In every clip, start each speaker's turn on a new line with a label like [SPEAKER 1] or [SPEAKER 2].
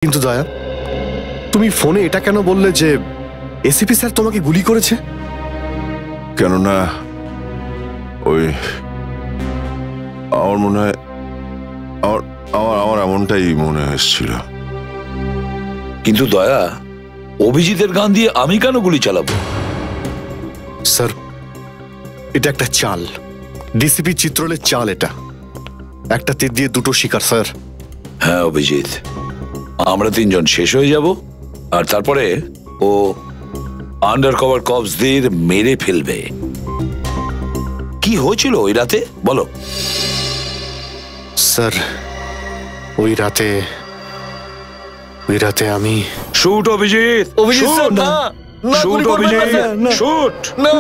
[SPEAKER 1] কিন্তু দয়া, তুমি ফোনে এটা কেন বললে যে এসিপি স্যার তোমাকে গুলি করেছে?
[SPEAKER 2] কেননা ওই আমার মনে হয় আমার এমনটাই মনে হয়েছিল।
[SPEAKER 3] কিন্তু দয়া, অভিজিতের গান দিয়ে আমি কেন গুলি চালাবো?
[SPEAKER 1] স্যার, এটা একটা চাল, ডিসিপি চিত্রলের চাল। এটা একটা তীর দিয়ে দুটো শিকার স্যার।
[SPEAKER 3] হ্যাঁ অভিজিৎ, আমরা তিনজন শেষ হয়ে যাব আর তারপরে ও আন্ডার কভার কপসদের মেরে ফেলবে। কি হয়েছিল ওই রাতে বলো?
[SPEAKER 1] স্যার, ওই রাতে আমি
[SPEAKER 3] শুট অভিজিৎ, শুট না, শুট অভিজিৎ, শুট না,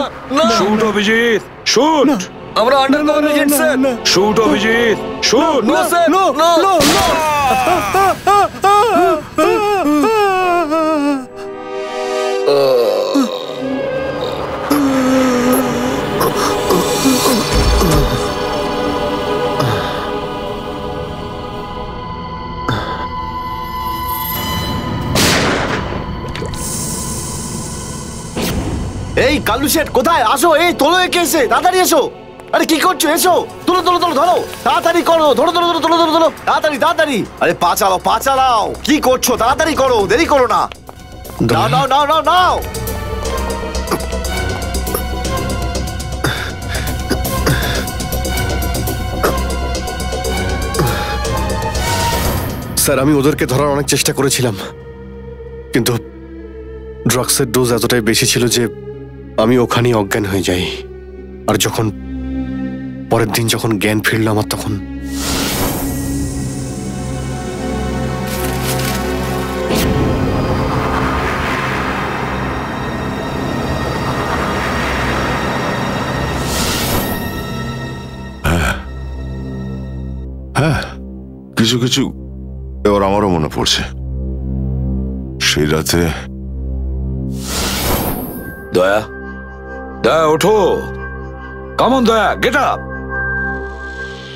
[SPEAKER 3] শুট অভিজিৎ, শুট।
[SPEAKER 4] আমরা undercover agent sir.
[SPEAKER 3] Shoot Abhijit, shoot.
[SPEAKER 4] No sir, no no no.
[SPEAKER 5] এই কালু শেঠ কোথায়? আসো, এই তোলো একে, এসে তাড়াতাড়ি এসো। আরে কি করছো? এসো, তোলো তোলো তোলো, ধরো তাড়াতাড়ি করো, ধরো ধরো ধরো, তোলো তোলো তোলো, তাড়াতাড়ি তাড়াতাড়ি। আরে পা চালাও, পা চালাও, কি করছো? তাড়াতাড়ি করো, দেরি করো না। নাও নাও নাও নাও নাও।
[SPEAKER 1] স্যার, আমি ওদেরকে ধরার অনেক চেষ্টা করেছিলাম, কিন্তু ড্রাগসের ডোজ এতটাই বেশি ছিল যে আমি ওখানেই অজ্ঞান হয়ে যাই। আর যখন পরের দিন যখন জ্ঞান ফিরল আমার, তখন
[SPEAKER 2] হ্যাঁ, কিছু কিছু এবার আমারও মনে পড়ছে। সেই রাতে
[SPEAKER 3] দয়া, দয়া ওঠো, কামন দয়া, গেট আপ,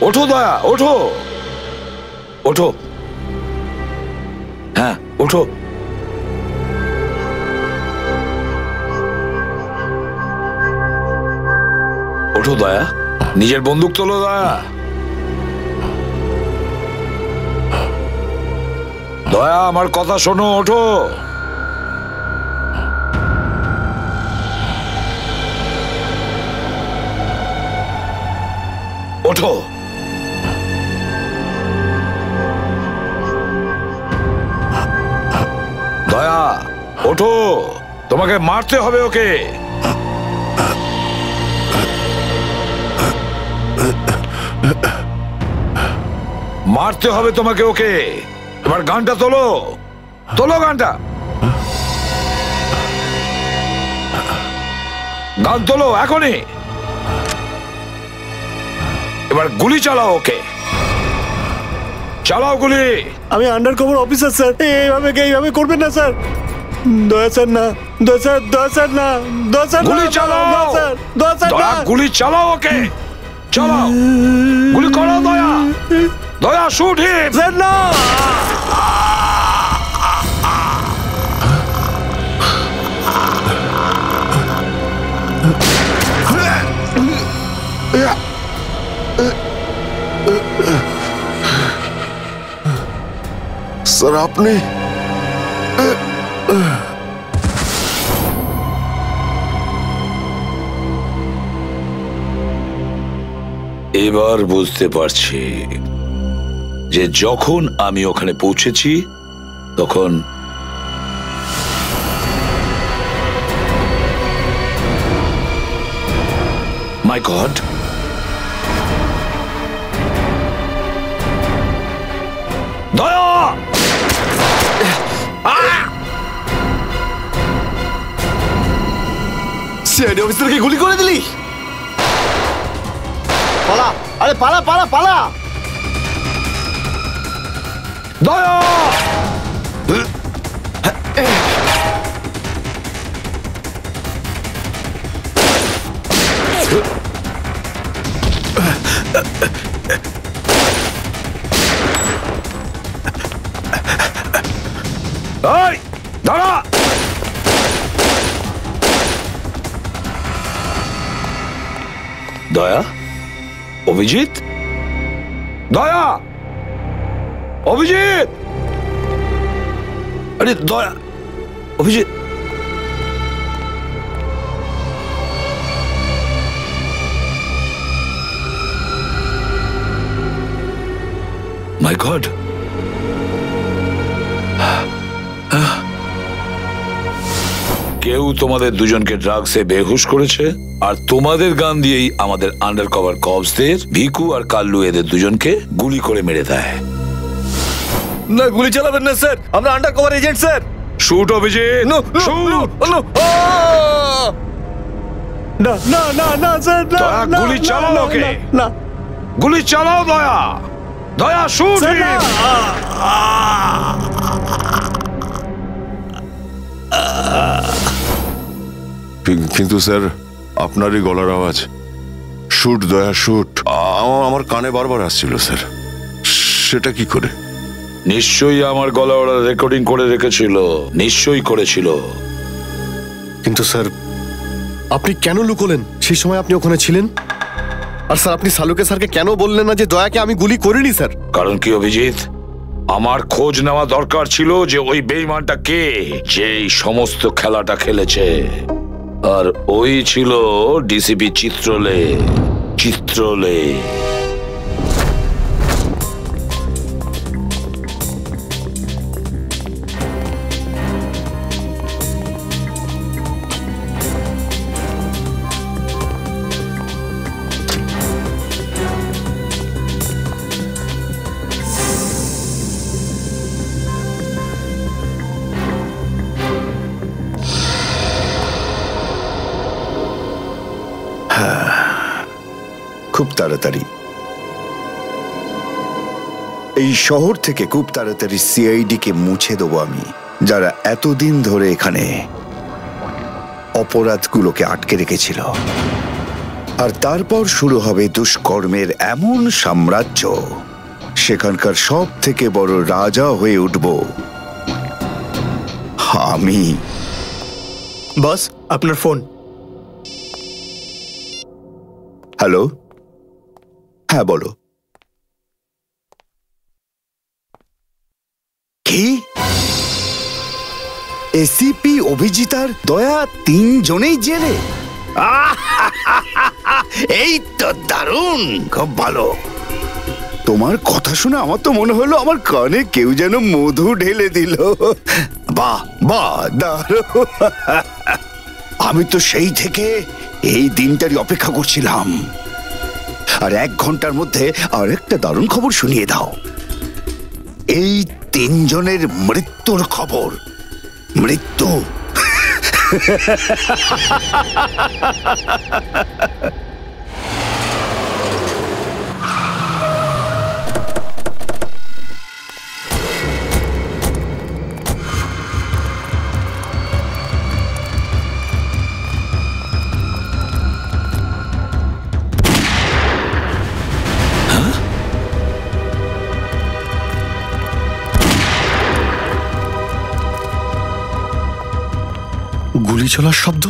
[SPEAKER 3] ওঠো দয়া, ওঠো, ওঠো, হ্যাঁ ওঠো। ওঠো দয়া, নিজের বন্দুক তোলো দয়া। দয়া, আমার কথা শোনো, ওঠো। ওঠো। দয়া ওঠো, তোমাকে মারতে হবে ওকে। মারতে হবে তোমাকে ওকে। এবার গানটা তোলো, তোলো গানটা, গান তোলো এখনই। এবার গুলি চালাও ওকে, চালাও গুলি।
[SPEAKER 5] আমি আন্ডার কভার অফিসার স্যার, এইভাবে করবেন না স্যার। দয়া স্যার না, দয়া স্যার, দয়া স্যার না, দয়া স্যার,
[SPEAKER 3] গুলি চালাও,
[SPEAKER 5] দয়া স্যার না।
[SPEAKER 3] গুলি চালাও ওকে, চালাও গুলি করো দয়া, দয়া শুট হিম।
[SPEAKER 5] স্যার না।
[SPEAKER 2] স্যার, আপনি
[SPEAKER 3] এবার বুঝতে পারছি যে যখন আমি ওখানে পৌঁছেছি তখন মাই গড, দয়া,
[SPEAKER 5] সিআইডি অফিসারকে গুলি করে দিলি? পালা, আরে পালা পালা পালা।
[SPEAKER 3] দয়া, এই দাঁড়া! দয়া, অভিজিৎ, দয়া, অভিজিৎ, আরে দয়া, অভিজিৎ। মাই গড, কেউ তোমাদের দুজনকে ড্রাগসে বেহুশ করেছে, আর তোমাদের গান দিয়েই আমাদের আন্ডার কভার কপসদের ভিকু আর কাল্লু এদের দুজনকে গুলি করে মেরে দেয়।
[SPEAKER 4] না, গুলি চালাবেন না স্যার, আমরা undercover agent sir.
[SPEAKER 3] Shoot Abhijit, shoot!
[SPEAKER 1] না না না না স্যার, না,
[SPEAKER 3] দয়া,
[SPEAKER 1] না,
[SPEAKER 3] গুলি
[SPEAKER 1] না,
[SPEAKER 3] চালাও
[SPEAKER 1] না,
[SPEAKER 3] ওকে।
[SPEAKER 1] না, না,
[SPEAKER 3] গুলি চালাও দয়া, দয়া শুট!
[SPEAKER 1] স্যার, না।
[SPEAKER 2] কিন্তু স্যার, আপনারই গলার আওয়াজ, শুট দয়া শুট, আমার কানে বারবার আসছিল স্যার। সেটা কি করে?
[SPEAKER 3] নিশ্চয়ই আমার গলা ওরা রেকর্ডিং করে রেখেছিল, নিশ্চয়ই করেছিল।
[SPEAKER 1] কিন্তু স্যার, আপনি কেন লুকোলেন? সেই সময় আপনি ওখানে ছিলেন। আর স্যার, আপনি সালুকে স্যারকে কেন বললেন না যে দয়াকে আমি গুলি করিনি স্যার?
[SPEAKER 3] কারণ কি অভিজিৎ, আমার খোঁজ নেওয়া দরকার ছিল যে ওই বেঈমানটা কে, যে এই সমস্ত খেলাটা খেলেছে। আর ওই ছিল ডিসিপি চিত্রলে। চিত্রলে
[SPEAKER 6] খুব তাড়াতাড়ি এই শহর থেকে খুব তাড়াতাড়ি সিআইডি কে মুছে দেবো আমি, যারা এতদিন ধরে এখানে অপরাধগুলোকে আটকে রেখেছিল। আর তারপর শুরু হবে দুষ্কর্মের এমন সাম্রাজ্য, সেখানকার সব থেকে বড় রাজা হয়ে উঠব আমি।
[SPEAKER 7] বস, আপনার ফোন।
[SPEAKER 6] হ্যালো, হ্যাঁ বলো। কি? এসিপি অভিজিতার দয়া তিনজনেই জেলে? এই তো দারুণ, খুব ভালো। তোমার কথা শুনে আমার তো মনে হলো আমার কানে কেউ যেন মধু ঢেলে দিল। বাহ বাহ, দারুণ। আমি তো সেই থেকে এই দিনটারই অপেক্ষা করছিলাম। আর 1 ঘন্টার মধ্যে আরেকটা দারুণ খবর শুনিয়ে দাও। এই তিনজনের মৃত্যুর খবর। মৃত্যু।
[SPEAKER 1] গুলি চলার শব্দ।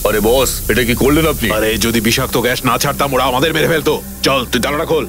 [SPEAKER 4] আরে বস, এটা কি করলেন আপনি?
[SPEAKER 8] আরে যদি বিষাক্ত গ্যাস না ছাড়তাম ওরা আমাদের মেরে ফেলতো। চল তুই তালাটা খোল।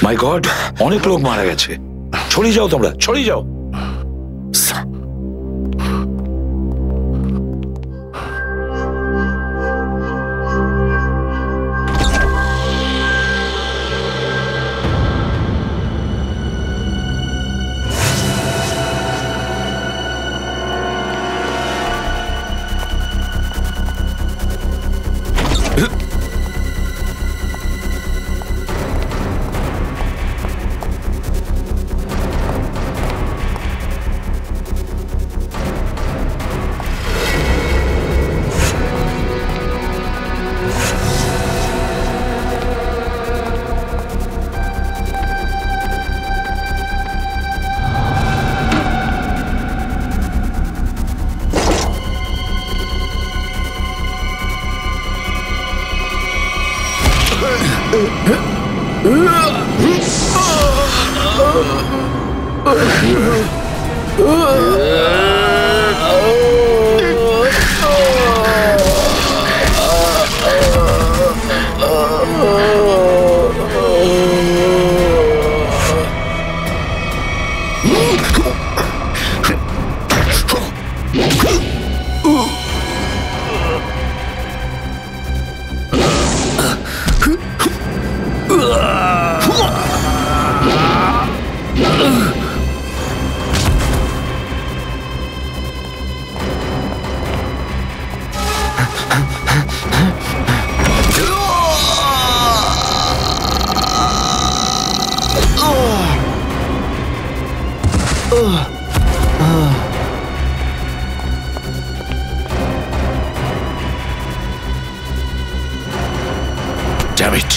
[SPEAKER 3] মাই গড, অনেক লোক মারা গেছে। ছড়িয়ে যাও তোমরা, ছড়িয়ে যাও। Damn it.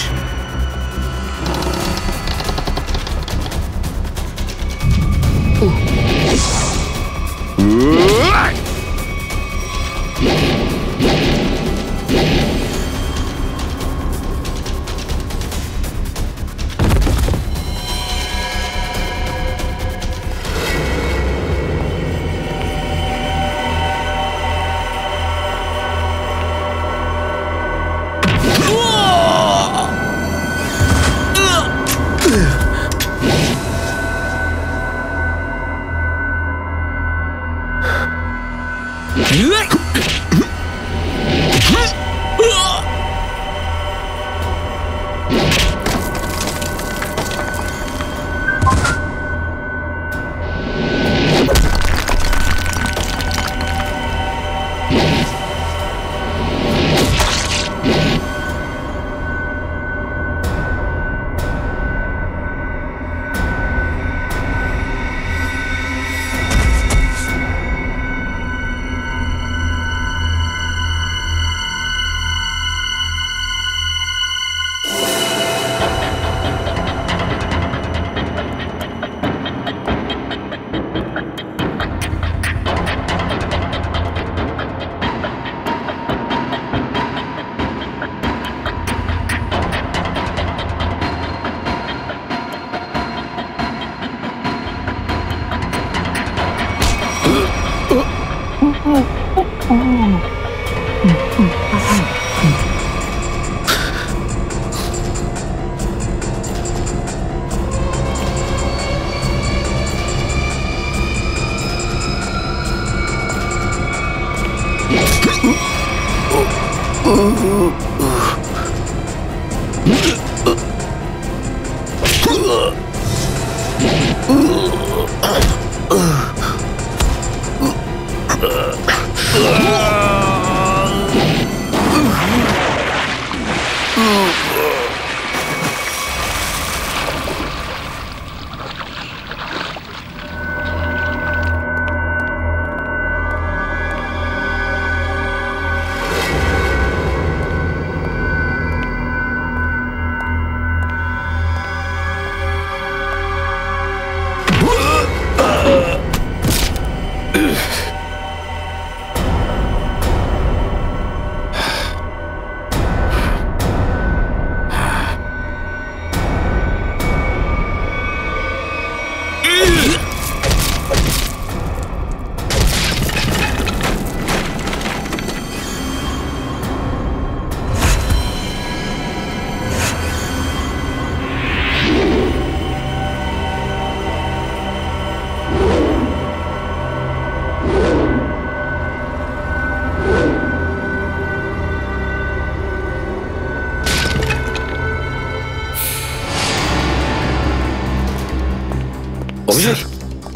[SPEAKER 3] অভিজিৎ,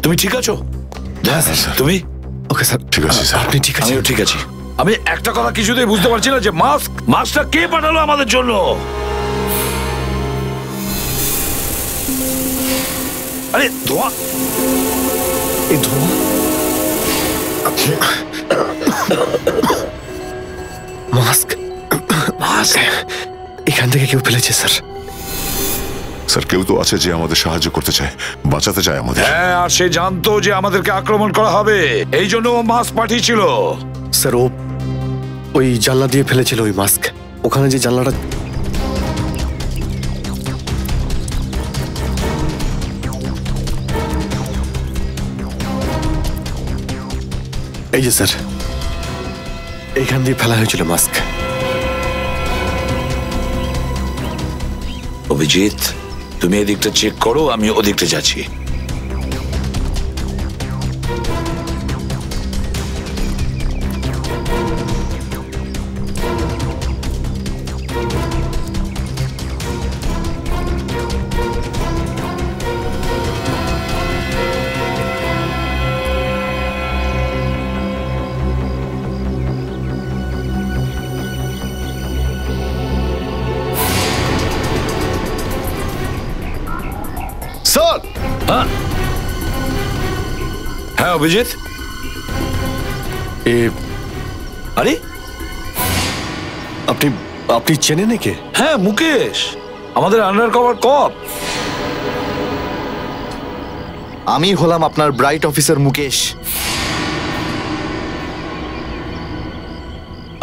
[SPEAKER 3] তুমি ঠিক আছো? তুমি?
[SPEAKER 1] ওকে স্যার,
[SPEAKER 2] ঠিক আছে স্যার।
[SPEAKER 1] আপনি ঠিক আছেন?
[SPEAKER 3] আমিও ঠিক আছি। আমি একটা কথা কিছুতেই বুঝতে পারছি না যে মাস্কটা কে পাঠালো আমাদের জন্য। আরে ধোঁয়া,
[SPEAKER 1] এই ধোঁয়া মাস্ক এখান থেকে কেউ ফেলেছে স্যার।
[SPEAKER 2] স্যার, কেউ তো আছে যে আমাদের সাহায্য করতে চায়, বাঁচাতে চায় আমাদের।
[SPEAKER 3] হ্যাঁ, আর সে জানতো যে আমাদেরকে আক্রমণ করা হবে, এই জন্য ও মাস্ক পাঠিয়েছিল।
[SPEAKER 1] স্যার, ও ওই জানলা দিয়ে ফেলেছিল ওই মাস্ক। ওখানে যে জানলাটা, এই যে স্যার, এইখান দিয়ে ফেলা হয়েছিল মাস্ক।
[SPEAKER 3] অভিজিৎ, তুমি এদিকটা চেক করো, আমি ওদিকটা যাচ্ছি।
[SPEAKER 5] স্যার,
[SPEAKER 3] হ্যাঁ অভিজিৎ, আরে
[SPEAKER 1] আপনি আপনি চেনেন একে?
[SPEAKER 3] হ্যাঁ, মুকেশ, আমাদের আন্ডার কভার কপ।
[SPEAKER 5] আমি হলাম আপনার ব্রাইট অফিসার মুকেশ।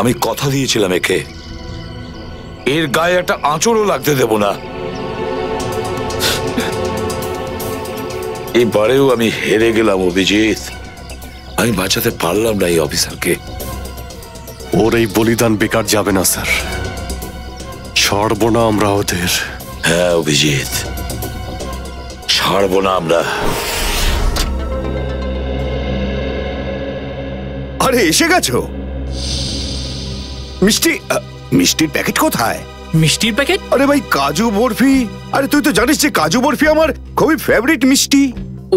[SPEAKER 3] আমি কথা দিয়েছিলাম একে, এর গায়ে একটা আঁচড়ও লাগতে দেব না। এবারেও আমি হেরে গেলাম অভিজিৎ। আমি বাঁচাতে পারলাম না এই অফিসারকে।
[SPEAKER 1] ওর এই বলিদান বেকার যাবে না স্যার, ছাড়বো না আমরা ওদের।
[SPEAKER 3] হ্যাঁ অভিজিৎ, ছাড়বো না আমরা।
[SPEAKER 6] আরে এসে গেছো? মিষ্টির প্যাকেট কোথায়?
[SPEAKER 7] মিষ্টির প্যাকেট?
[SPEAKER 6] আরে ভাই, কাজু বরফি। আরে তুই তো জানিস যে কাজু বরফি আমার খুবই ফেভারিট মিষ্টি।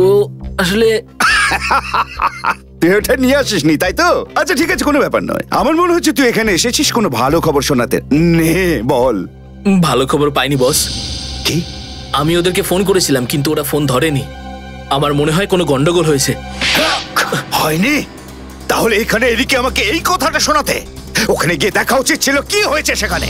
[SPEAKER 7] ও আসলে
[SPEAKER 6] তুই ওটা নিয়ে আসিসনি, তাই তো? আচ্ছা ঠিক আছে, কোনো ব্যাপার নয়। আমার মনে হচ্ছে তুই এখানে এসেছিস কোনো ভালো খবর শোনাতে। নে বল।
[SPEAKER 7] ভালো খবর পাইনি বস।
[SPEAKER 6] কি?
[SPEAKER 7] আমি ওদেরকে ফোন করেছিলাম কিন্তু ওরা ফোন ধরেনি। আমার মনে হয় কোনো গন্ডগোল হয়েছে।
[SPEAKER 6] হয়নি? তাহলে এখানে এদিকে আমাকে এই কথাটা শোনাতে? ওখানে গিয়ে দেখা উচিত ছিল কি হয়েছে সেখানে।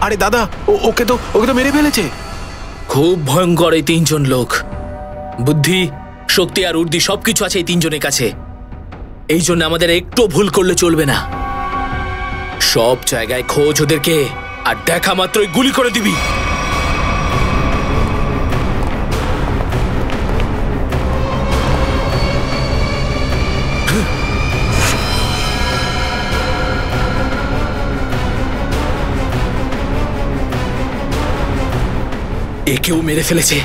[SPEAKER 4] আরে দাদা, ওকে তো মেরে ফেলেছে।
[SPEAKER 7] খুব ভয়ঙ্কর এই তিনজন লোক। বুদ্ধি, শক্তি আর উর্দি সবকিছু আছে এই তিনজনের কাছে। এই জন্য আমাদের একটু ভুল করলে চলবে না। সব জায়গায় খোঁজ ওদেরকে, আর দেখা মাত্রই গুলি করে দিবি। একেও মেরে ফেলেছে।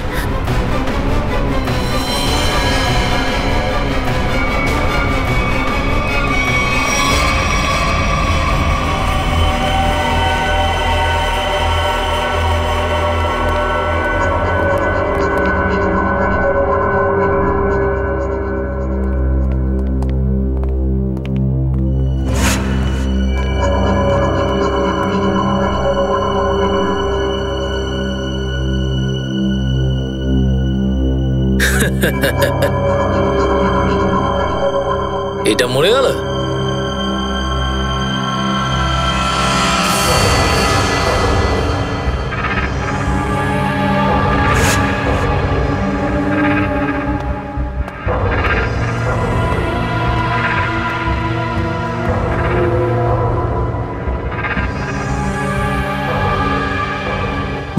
[SPEAKER 7] এটা মরে গেল।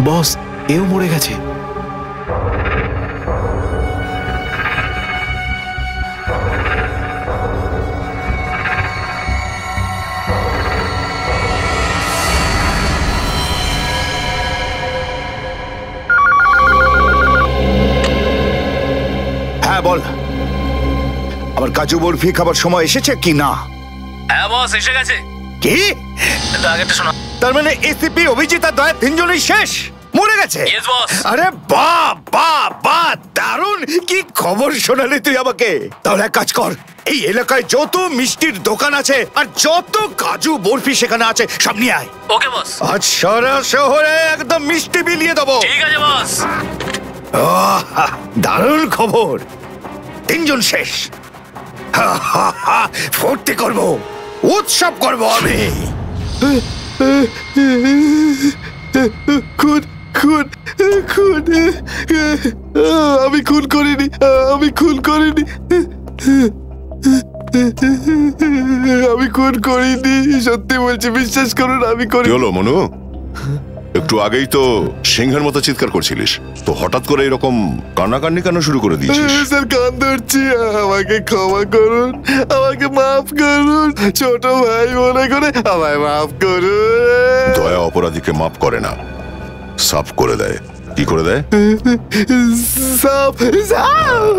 [SPEAKER 5] বস, এও মরে গেছে।
[SPEAKER 6] হ্যাঁ বল, আবার কাজু বরফি খাবার সময় এসেছে কি না?
[SPEAKER 7] হ্যাঁ বস, এসে গেছে।
[SPEAKER 6] কি?
[SPEAKER 7] আগেরটা শোনা।
[SPEAKER 6] তার মানে এসিপি, অভিজিৎ আর দয়া তিনজনই শেষ, মরে গেছে?
[SPEAKER 7] Yes, boss.
[SPEAKER 6] আরে বাহ বাহ বাহ, দারুণ! কি খবর শোনালি তুই আমাকে। তাহলে এক কাজ কর, এই এলাকায় যত মিষ্টির দোকান আছে আর যত কাজু বরফি সেখানে আছে সব নিয়ে আয়।
[SPEAKER 7] ওকে বস।
[SPEAKER 6] আজ সারা শহরে একদম মিষ্টি বিলিয়ে দেবো।
[SPEAKER 7] ঠিক আছে বস।
[SPEAKER 6] দারুণ খবর, তিনজন শেষ। ফুর্তি করবো, উৎসব করবো আমি।
[SPEAKER 5] খুন খুন খুন, আমি খুন করিনি, আমি খুন করিনি, আমি খুন করিনি, সত্যি বলছি, বিশ্বাস করুন আমি
[SPEAKER 2] কি
[SPEAKER 5] করিনি।
[SPEAKER 2] হলো মনু? একটু আগেই তো সিংহের মতো চিৎকার করছিলিস, তো হঠাৎ করে এরকম কান্নাকান্নি কেন শুরু করে দিয়েছিস?
[SPEAKER 5] স্যার, কান ধরছি, আমাকে ক্ষমা করুন, আমাকে মাফ করুন, ছোট ভাই মনে করে আমায় মাফ করুন।
[SPEAKER 2] দয়া অপরাধীকে মাফ করে না, সাফ করে দেয়। কি করে দেয়?
[SPEAKER 5] সাপ সাপ,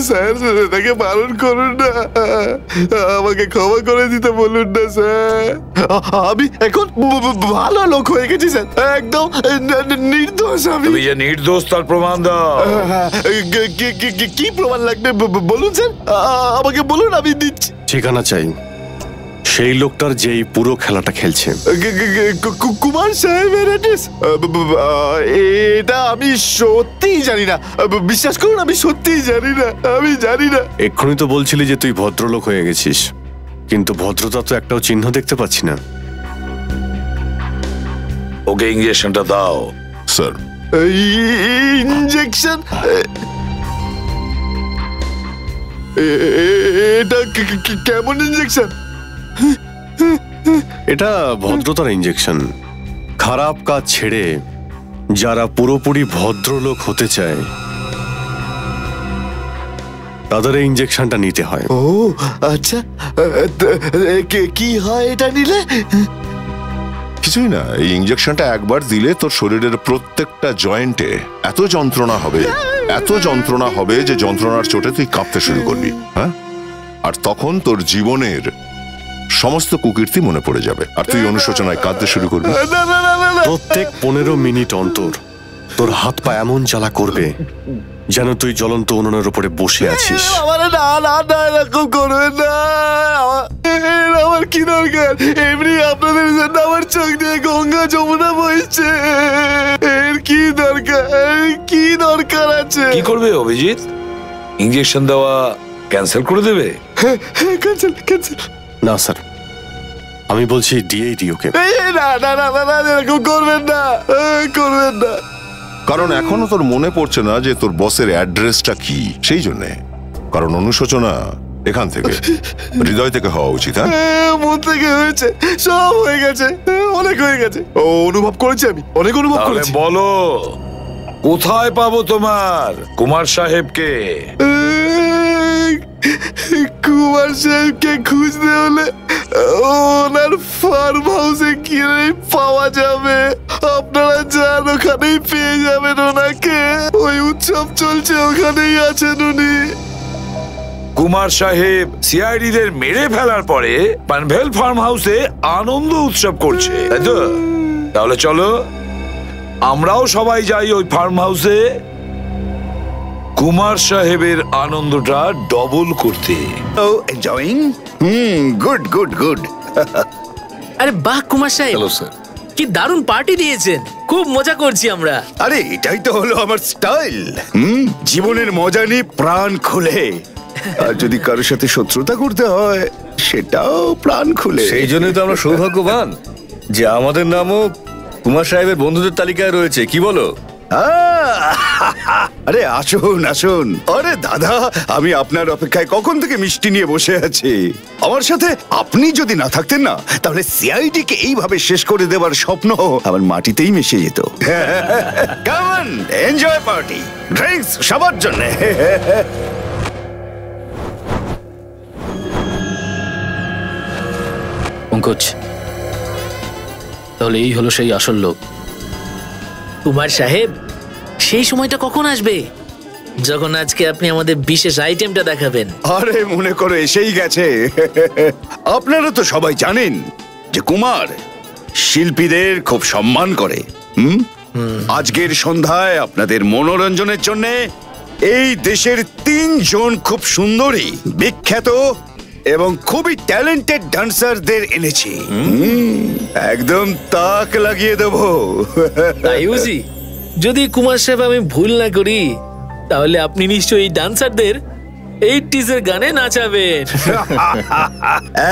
[SPEAKER 5] স্যার তাকে বারণ করুন না, আমাকে ক্ষমা করে দিতে বলুন না স্যার। আমি এখন ভালো লোক হয়ে গেছি স্যার, একদম নির্দোষ আমি।
[SPEAKER 3] তুমি যে নির্দোষ তার প্রমাণ দাও।
[SPEAKER 5] কি প্রমাণ লাগবে বলুন স্যার, আমাকে বলুন, আমি দিচ্ছি।
[SPEAKER 1] ঠিকানা চাই সেই লোকটার যেই পুরো খেলাটা খেলছে।
[SPEAKER 5] কুমার সাহেবের অ্যাড্রেস? এটা আমি সত্যিই জানি না, বিশ্বাস করুন, আমি সত্যিই জানি না, আমি জানি না।
[SPEAKER 1] এক্ষুনি তো বলছিলি যে তুই ভদ্রলোক হয়ে গেছিস, কিন্তু ভদ্রতা তো একটাও চিহ্ন দেখতে পাচ্ছি না।
[SPEAKER 3] ওকে ইঞ্জেকশনটা দাও।
[SPEAKER 2] Sir,
[SPEAKER 5] injection? এটা কেমন ইঞ্জেকশন?
[SPEAKER 1] এটা ভদ্রতার ইঞ্জেকশন। খারাপ কাজ ছেড়ে যারা পুরোপুরি ভদ্রলোক হতে চায় তাদের এই ইঞ্জেকশনটা নিতে হয়।
[SPEAKER 5] ও আচ্ছা, কি হয় এটা নিলে?
[SPEAKER 2] কিছুই না, এই ইঞ্জেকশনটা একবার দিলে তোর শরীরের প্রত্যেকটা জয়েন্টে এত যন্ত্রণা হবে, এত যন্ত্রণা হবে যে যন্ত্রণার চোটে তুই কাঁপতে শুরু করবি। হ্যাঁ, আর তখন তোর জীবনের সমস্ত কুকীর্তি মনে পড়ে যাবে, আর তুই অনুশোচনায় কাঁদতে শুরু করবি।
[SPEAKER 1] প্রত্যেক 15 মিনিট অন্তর তোর হাত পা এমন জ্বালা করবে যেন তুই জ্বলন্ত উনুনের উপরে বসে আছিস।
[SPEAKER 5] না না না, এরকম করবেন না, আমার কি দরকার? এমনি আপনাদের জন্য আমার চোখ দিয়ে গঙ্গা যমুনা বইছে, এর কি দরকার? কি দরকার আছে?
[SPEAKER 3] কি করবে অভিজিৎ? ইঞ্জেকশন দেওয়া ক্যান্সেল করে দেবে?
[SPEAKER 5] Cancel cancel.
[SPEAKER 1] না স্যার, আমি বলছি দিয়েই দিই ওকে।
[SPEAKER 5] না না না না, এরকম করবেন না, করবেন না।
[SPEAKER 2] কারণ এখনো তোর মনে পড়ছে না যে তোর বসের অ্যাড্রেসটা কি, সেই জন্যে। কারণ অনুশোচনা এখান থেকে, হৃদয় থেকে হওয়া উচিত। হ্যাঁ,
[SPEAKER 6] মন থেকে হয়েছে, সব হয়ে গেছে, অনেক হয়ে গেছে। ও অনুভব করেছি, আমি অনেক অনুভব
[SPEAKER 3] তাহলে
[SPEAKER 6] করেছি।
[SPEAKER 3] বলো, কোথায় পাবো তোমার কুমার সাহেবকে?
[SPEAKER 6] কুমার সাহেবকে খুঁজতে হলে ওনার ফার্ম হাউসে গিয়ে পাওয়া যাবে। আপনারা যান, ওখানেই পেয়ে যাবেন ওনাকে। ওই উৎসব চলছে, ওখানেই আছেন উনি।
[SPEAKER 3] কুমার সাহেব সিআইডি দের মেরে ফেলার পরে পানভেল ফার্ম হাউসে আনন্দ উৎসব করছে, তাই তো? তাহলে চলো আমরাও সবাই যাই ওই ফার্ম হাউসে কুমার সাহেবের আনন্দটা ডবল করতে।
[SPEAKER 6] ও এনজয়িং। Good good good.
[SPEAKER 7] আরে বাহ কুমার সাহেব,
[SPEAKER 4] হ্যালো স্যার।
[SPEAKER 7] কি দারুণ পার্টি দিয়েছেন, খুব মজা করছি আমরা।
[SPEAKER 6] আরে এটাই তো হলো আমার স্টাইল। জীবনের মজা নিয়ে প্রাণ খুলে। আর যদি কারোর সাথে শত্রুতা করতে হয়, সেটাও প্রাণ খুলে।
[SPEAKER 4] সেই জন্যই তো আমরা সৌভাগ্যবান যে আমাদের নামও কুমার সাহেবের বন্ধুদের তালিকায় রয়েছে, কি বলো?
[SPEAKER 6] আরে আসুন আসুন। আরে দাদা, আমি আপনার অপেক্ষায় কখন থেকে মিষ্টি নিয়ে বসে আছি। আমার সাথে আপনি যদি না থাকতেন না, তাহলে সিআইডি কে এইভাবে শেষ করে দেওয়ার স্বপ্ন আমার মাটিতেই মিশে যেত। কেমন এনজয় পার্টি, ড্রিঙ্কস সবার জন্য।
[SPEAKER 7] পঙ্কজ, তাহলে এই হলো সেই আসল লোক। কুমার সাহেব, সেই সময়টা কখন আসবে যখন আজকে আপনি আমাদের বিশেষ আইটেমটা দেখাবেন?
[SPEAKER 6] আরে মনে করো এসেই গেছে। আপনারা তো সবাই জানেন যে কুমার শিল্পীদের খুব সম্মান করে। আজকের সন্ধ্যায় আপনাদের মনোরঞ্জনের জন্য এই দেশের 3 জন খুব সুন্দরী, বিখ্যাত এবং খুবই ট্যালেন্টেড ডান্সারদের এনেছি। একদম তাক লাগিয়ে দেবো।
[SPEAKER 7] তাই বুঝি? যদি কুমার সাহেব আমি ভুল না করি, তাহলে আপনি নিশ্চয়ই এই ডান্সারদের 80s এর গানে নাচাবেন।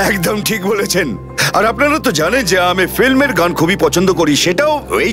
[SPEAKER 6] একদম ঠিক বলেছেন। আর আপনারা তো জানেন যে আমি ফিল্মের গান খুবই পছন্দ করি, সেটাও এই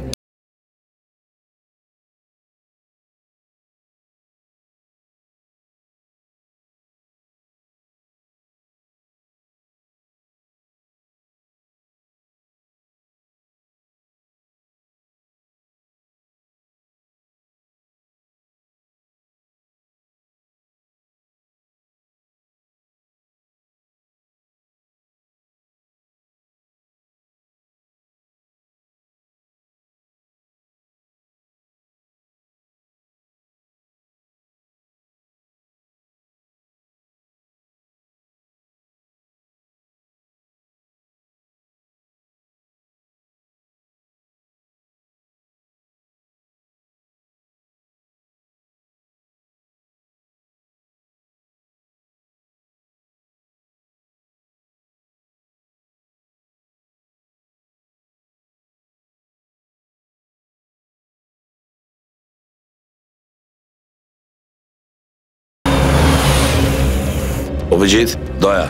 [SPEAKER 3] অভিজিৎ, দয়া,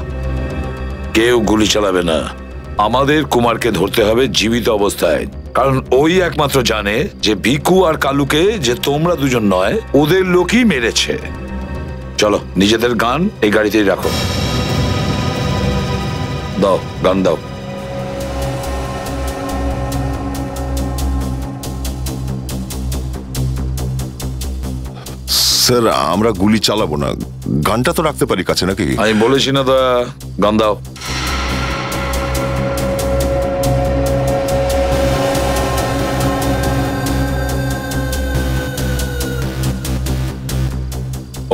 [SPEAKER 3] কেউ গুলি চালাবে না। আমাদের কুমারকে ধরতে হবে জীবিত অবস্থায়, কারণ ওই একমাত্র জানে যে ভিকু আর কালুকে যে তোমরা দুজন নয়, ওদের লোকই মেরেছে। চলো, নিজেদের গান এই গাড়িতেই রাখো। দাও, গান দাও।
[SPEAKER 2] স্যার আমরা গুলি চালাবো না, গানটা তো রাখতে পারি কাছে নাকি?
[SPEAKER 3] আমি বলেছি না দয়া, গান দাও।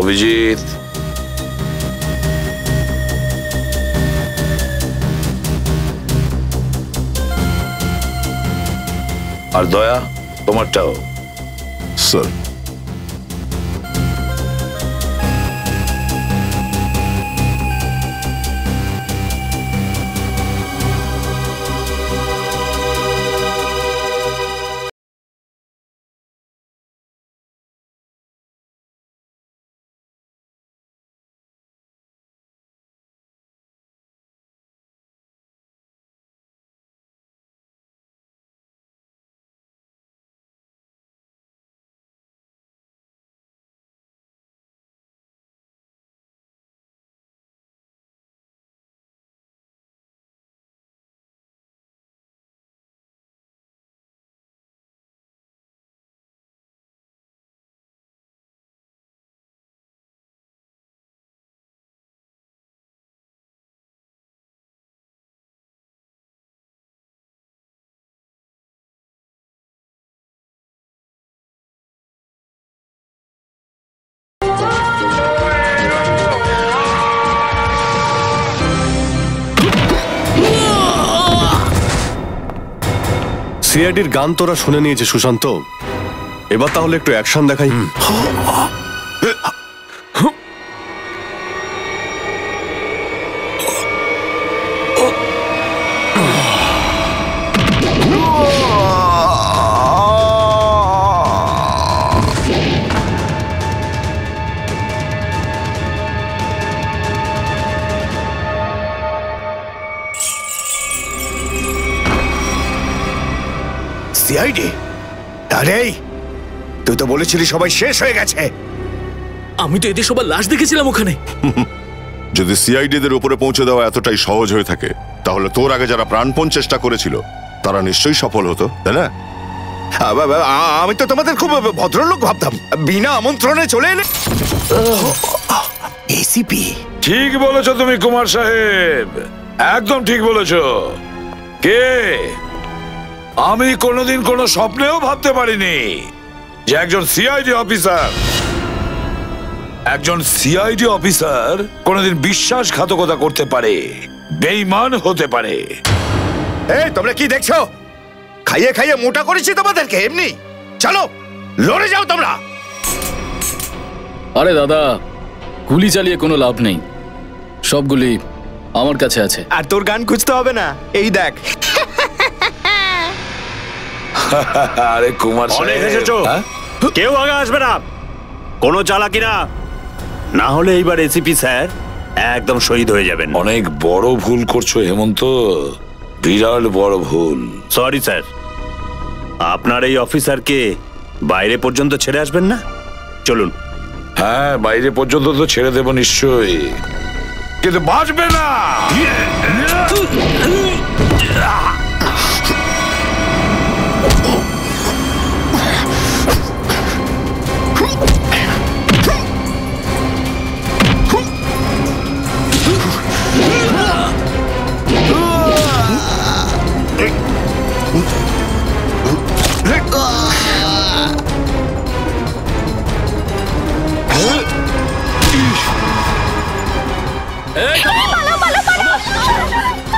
[SPEAKER 3] অভিজিৎ, আর দয়া তোমারটাও।
[SPEAKER 2] স্যার
[SPEAKER 1] সিআইডির গান তোরা শুনে নিয়েছে সুশান্ত, এবার তাহলে একটু অ্যাকশন দেখাই।
[SPEAKER 6] সিআইডি? আরে তুই তো বলেছিলি সবাই শেষ হয়ে গেছে।
[SPEAKER 7] আমি তো এদের সবার লাশ দেখেছিলাম ওখানে।
[SPEAKER 2] যদি সিআইডিদের উপরে পৌঁছে দেওয়া এতটাই সহজ হয়ে থাকে, তাহলে তোর আগে যারা প্রাণপণ চেষ্টা করেছিল তারা নিশ্চয়ই সফল হতো, তাই না?
[SPEAKER 6] আমি তো তোমাদের খুব ভদ্রলোক ভাবতাম, বিনা আমন্ত্রণে চলে এলে। এসিপি?
[SPEAKER 3] ঠিক বলেছো তুমি কুমার সাহেব, একদম ঠিক বলেছো। কে? আমি কোনোদিন কোনো স্বপ্নেও ভাবতে পারিনি যে একজন সিআইডি অফিসার কোনোদিন বিশ্বাসঘাতকতা করতে পারে, বেঈমান হতে পারে।
[SPEAKER 6] এই তোমরা কি দেখছো? খাইয়ে খাইয়ে মোটা করেছি তোমাদেরকে এমনি। চলো লড়ে যাও তোমরা।
[SPEAKER 9] আরে দাদা, গুলি চালিয়ে কোনো লাভ নেই, সবগুলি আমার কাছে আছে।
[SPEAKER 5] আর তোর গান খুঁজতে হবে না, এই দেখ।
[SPEAKER 3] আরে কুমার সাহেব, হ্যাঁ?
[SPEAKER 10] কেউ আগে আসবে না, কোনো চালাকি না, না হলে এইবার এসিপি স্যার একদম শহীদ হয়ে যাবেন।
[SPEAKER 3] অনেক বড় ভুল করছো হেমন্ত, বিরাট বড় ভুল।
[SPEAKER 10] সরি স্যার, আপনার এই অফিসারকে বাইরে পর্যন্ত ছেড়ে আসবেন না? চলুন।
[SPEAKER 3] হ্যাঁ, বাইরে পর্যন্ত তো ছেড়ে দেব নিশ্চয়ই, কিন্তু বাঁচবে না।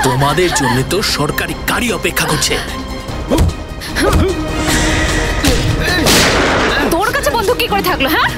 [SPEAKER 7] তোমাদের জন্য তো সরকারি গাড়ি অপেক্ষা করছে।
[SPEAKER 11] তোর কাছে বন্ধু কি করে থাকলো? হ্যাঁ,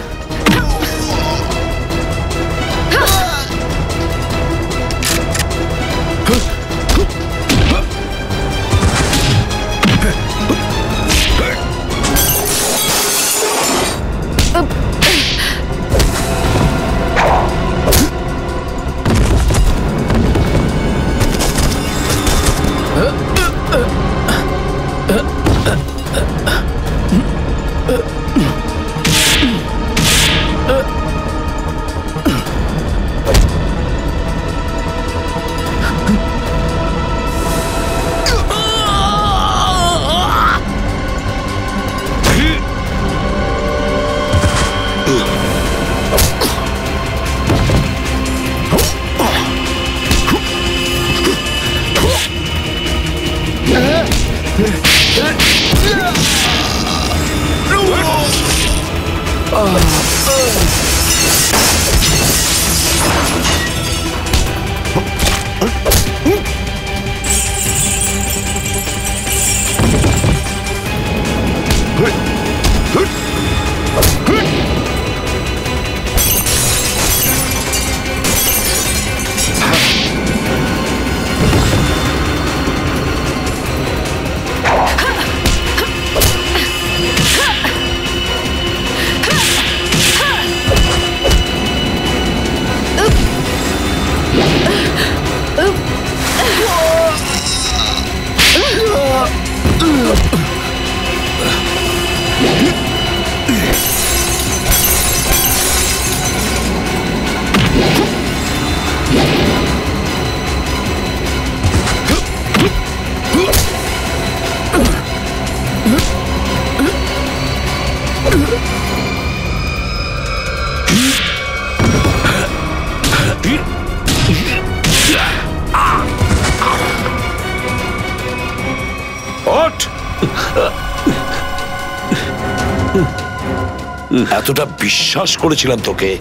[SPEAKER 3] এতটা বিশ্বাস করেছিলাম তোকে,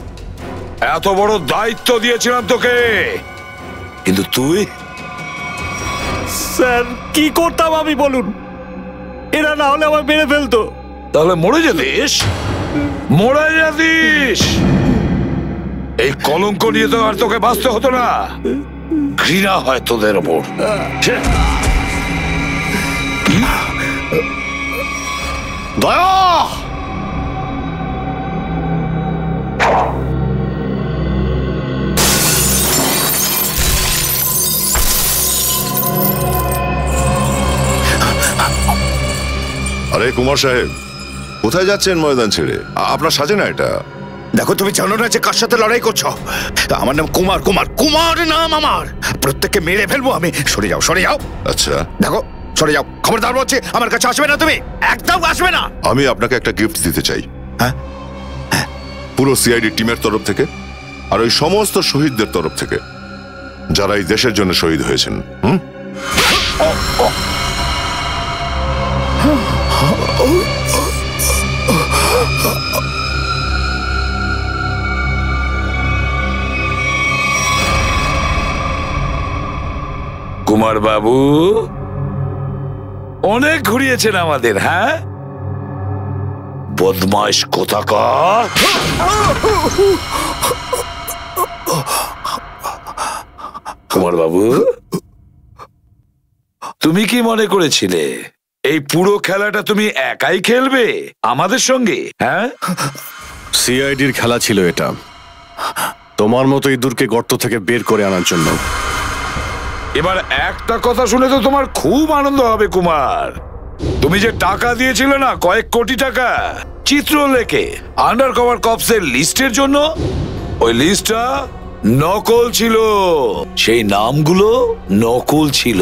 [SPEAKER 3] এত বড় দায়িত্ব দিয়েছিলাম তোকে, কিন্তু তুই।
[SPEAKER 10] স্যার কি করতাম আমি বলুন? এরা না হলে আমার মেরে ফেলতো।
[SPEAKER 3] তাহলে মরে যেতিস, মরে যেতিস। এই কলঙ্ক নিয়ে তো আর তোকে বাঁচতে হতো না। ঘৃণা হয় তোদের ওপর।
[SPEAKER 1] দয়া,
[SPEAKER 2] আরে কুমার সাহেব, কোথায় যাচ্ছেন ময়দান ছেড়ে? আপনার সাজে না এটা।
[SPEAKER 6] দেখো, তুমি জানো না যে কার সাথে লড়াই করছো? আমার নাম কুমার, কুমার কুমার নাম আমার। প্রত্যেককে মেরে ফেলবো আমি। সরে যাও, সরে যাও।
[SPEAKER 2] আচ্ছা,
[SPEAKER 6] দেখো, সরে যাও। খবরদার বলছি, আমার কাছে আসবে না তুমি, একদম আসবে না।
[SPEAKER 2] আমি আপনাকে একটা গিফট দিতে চাই।
[SPEAKER 6] হ্যাঁ?
[SPEAKER 2] পুরো সিআইডি টিমের তরফ থেকে আর ওই সমস্ত শহীদদের তরফ থেকে যারা এই দেশের জন্য শহীদ হয়েছেন।
[SPEAKER 3] কুমার বাবু অনেক ঘুরিয়েছেন আমাদের। হ্যাঁ, বদমাইশ কোথাকার। কুমার বাবু, তুমি কি মনে করেছিলে এই পুরো খেলাটা তুমি একাই খেলবে আমাদের সঙ্গে? হ্যাঁ,
[SPEAKER 1] সিআইডির খেলা ছিল এটা, তোমার মতো ইঁদুরকে গর্ত থেকে বের করে আনার জন্য।
[SPEAKER 3] এবার একটা কথা শুনে তো তোমার খুব আনন্দ হবে কুমার। তুমি যে টাকা দিয়েছিলে না, কয়েক কোটি টাকা চিত্রলেখে আন্ডার কভার কপসের লিস্টের জন্য, ওই লিস্টটা নকল ছিল। সেই নামগুলো নকল ছিল।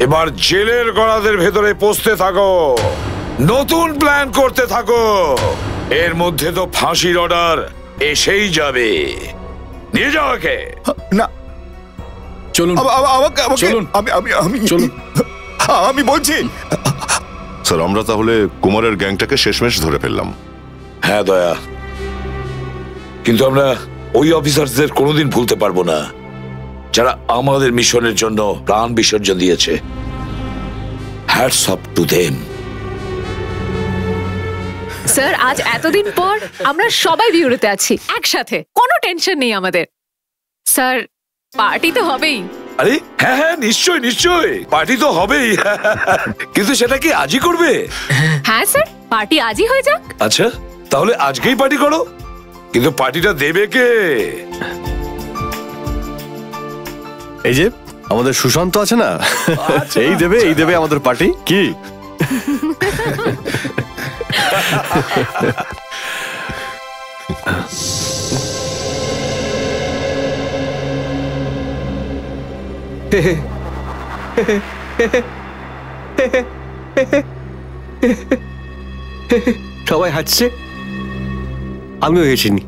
[SPEAKER 3] এবার জেলের গড়াদের ভেতরে পৌঁছতে থাকো, নতুন প্ল্যান করতে থাকো। এর মধ্যে তো ফাঁসির অর্ডার এসেই যাবে। নিয়ে যাও ওকে।
[SPEAKER 6] না,
[SPEAKER 9] চলুন চলুন, চলুন।
[SPEAKER 6] আমি বলছি।
[SPEAKER 2] স্যার, আমরা তাহলে কুমারের গ্যাংটাকে শেষমেশ ধরে ফেললাম।
[SPEAKER 3] হ্যাঁ দয়া, কিন্তু আমরা ওই অফিসারদের কোনোদিন ভুলতে পারবো না যারা আমাদের মিশনের জন্য প্রাণ বিসর্জন দিয়েছে। Hats off to them.
[SPEAKER 11] Sir, আজ এতদিন পর আমরা সবাই বিউরোতে আছি একসাথে, কোনো টেনশন নেই আমাদের। স্যার, পার্টি তো হবেই।
[SPEAKER 3] আরে হ্যাঁ হ্যাঁ, নিশ্চয় নিশ্চয়, পার্টি তো হবেই। কিন্তু সেটা কি আজই করবে?
[SPEAKER 11] হ্যাঁ স্যার, পার্টি আজই হয়ে যাক।
[SPEAKER 3] আচ্ছা, তাহলে আজকেই পার্টি করো। কিন্তু পার্টিটা দেবে কে?
[SPEAKER 1] এই যে আমাদের সুশান্ত আছে না, এই দেবে আমাদের পার্টি। কি
[SPEAKER 12] সবাই হাসছে, আমিও হেসিনি।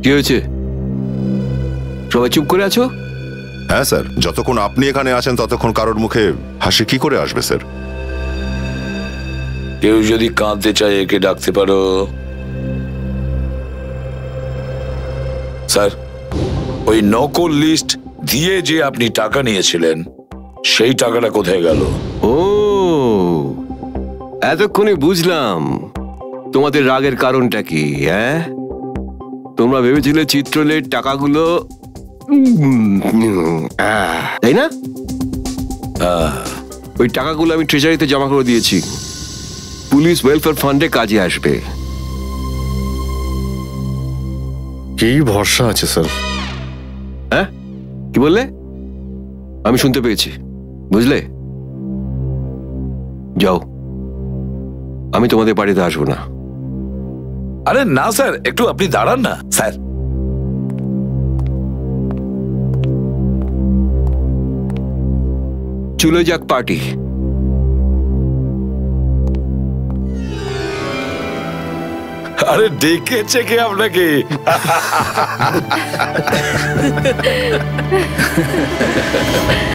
[SPEAKER 12] কি হয়েছে? সবাই চুপ করে আছো?
[SPEAKER 2] হ্যাঁ স্যার, যতক্ষণ আপনি এখানে আছেন ততক্ষণ কারোর মুখে হাসি কি করে আসবে স্যার?
[SPEAKER 3] কেউ যদি কাঁদতে চায় একে ডাকতে পারো। স্যার, ওই নকল লিস্ট দিয়ে যে আপনি টাকা নিয়েছিলেন, সেই টাকাটা কোথায় গেল?
[SPEAKER 12] ও, এতক্ষণে বুঝলাম তোমাদের রাগের কারণটা কি। হ্যাঁ, তোমরা ভেবেছিলে চিত্রলের টাকাগুলো, তাই না? ওই টাকাগুলো আমি ট্রেজারিতে জমা করে দিয়েছি, পুলিশ ওয়েলফেয়ার ফান্ডে কাজে আসবে।
[SPEAKER 1] কি ভরসা আছে স্যার?
[SPEAKER 12] হ্যাঁ, কি বললে? আমি শুনতে পেয়েছি, বুঝলে? যাও, আমি তোমাদের বাড়িতে আসবো না।
[SPEAKER 3] আরে না স্যার, একটু আপনি দাঁড়ান না স্যার।
[SPEAKER 12] চলে যাক পার্টি।
[SPEAKER 3] আরে ডেকেছে কে আপনাকে?